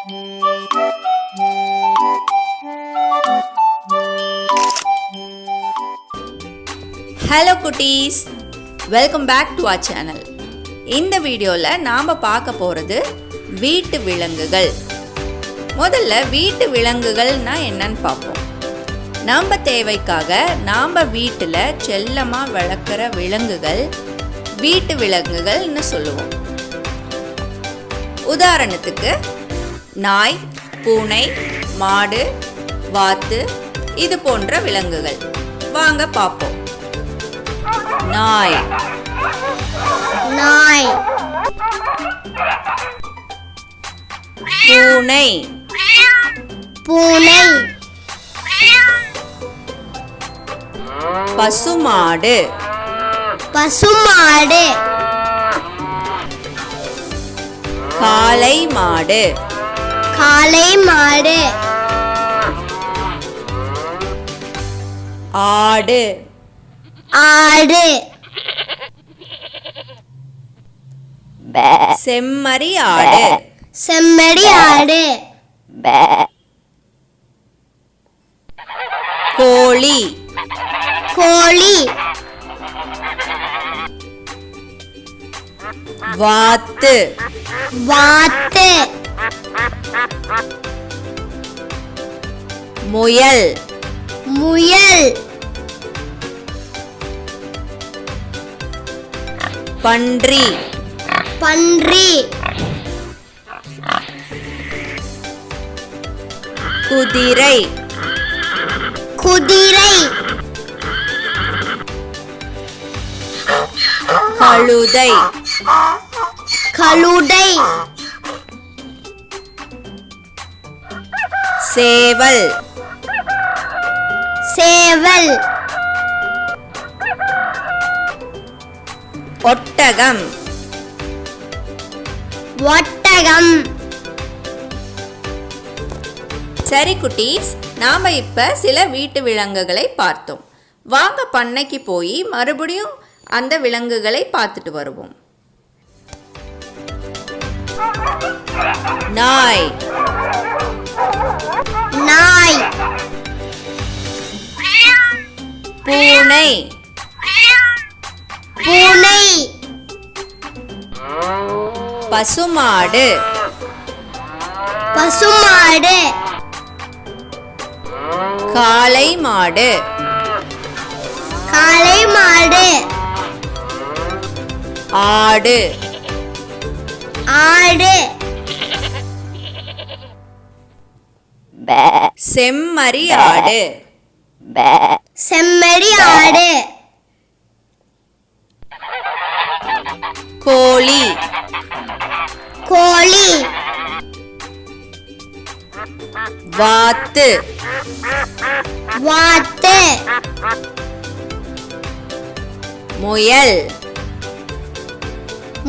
Hello குட்டீஸ், welcome back to our channel. இந்த வீடியோவில் நாம் பார்க்க போகிறது வீட்டு விலங்குகள். முதல்ல வீட்டு விலங்குகள்னா என்னன்னு பார்ப்போம். நம்ம தேவைக்காக நாம் வீட்டில் செல்லமாக வளர்க்குற விலங்குகள் வீட்டு விலங்குகள்னு சொல்லுவோம். உதாரணத்துக்கு நாய், பூனை, மாடு, வாத்து இது போன்ற விலங்குகள். வாங்க பார்ப்போம். நாய், நாய். பூனை, பூனை. பசுமாடு, பசுமாடு. காளை மாடு, காளை மாடு. ஆடு, ஆடு. செம்மறி ஆடு, செம்மறி ஆடு. கோழி, கோழி. வாத்து, வாத்து. முயல், முயல். பன்றி, பன்றி. குதிரை, குதிரை. கழுதை, கழுதை. சேவல், சேவல். ஒட்டகம், ஒட்டகம். சரி குட்டீஸ், நாம் இப்போ சில வீட்டு விலங்குகளை பார்த்தோம். வாங்க பண்ணைக்கு போய் மறுபடியும் அந்த விலங்குகளை பார்த்துட்டு வருவோம். நாய், நாய். பூனை, பூனை. பசுமாடு, பசுமாடு. காளை மாடு, காளை மாடு. ஆடு, ஆடு. செம்மறி ஆடு, செம்மறி ஆடு. கோழி, கோழி. வாத்து, வாத்து. முயல்,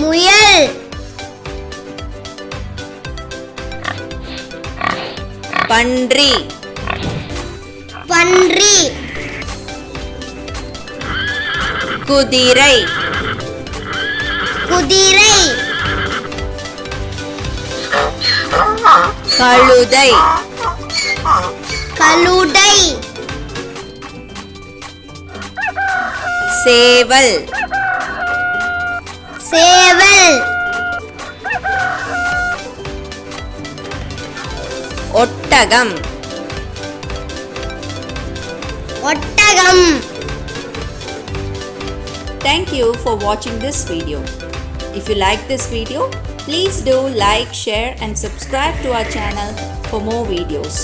முயல். பன்றி, பன்றி. குதிரை, குதிரை. கழுதை, கழுதை. சேவல், சேவல். ஒட்டகம், ஒட்டகம். Thank you for watching this video. If you like this video, please do like, share and subscribe to our channel for more videos.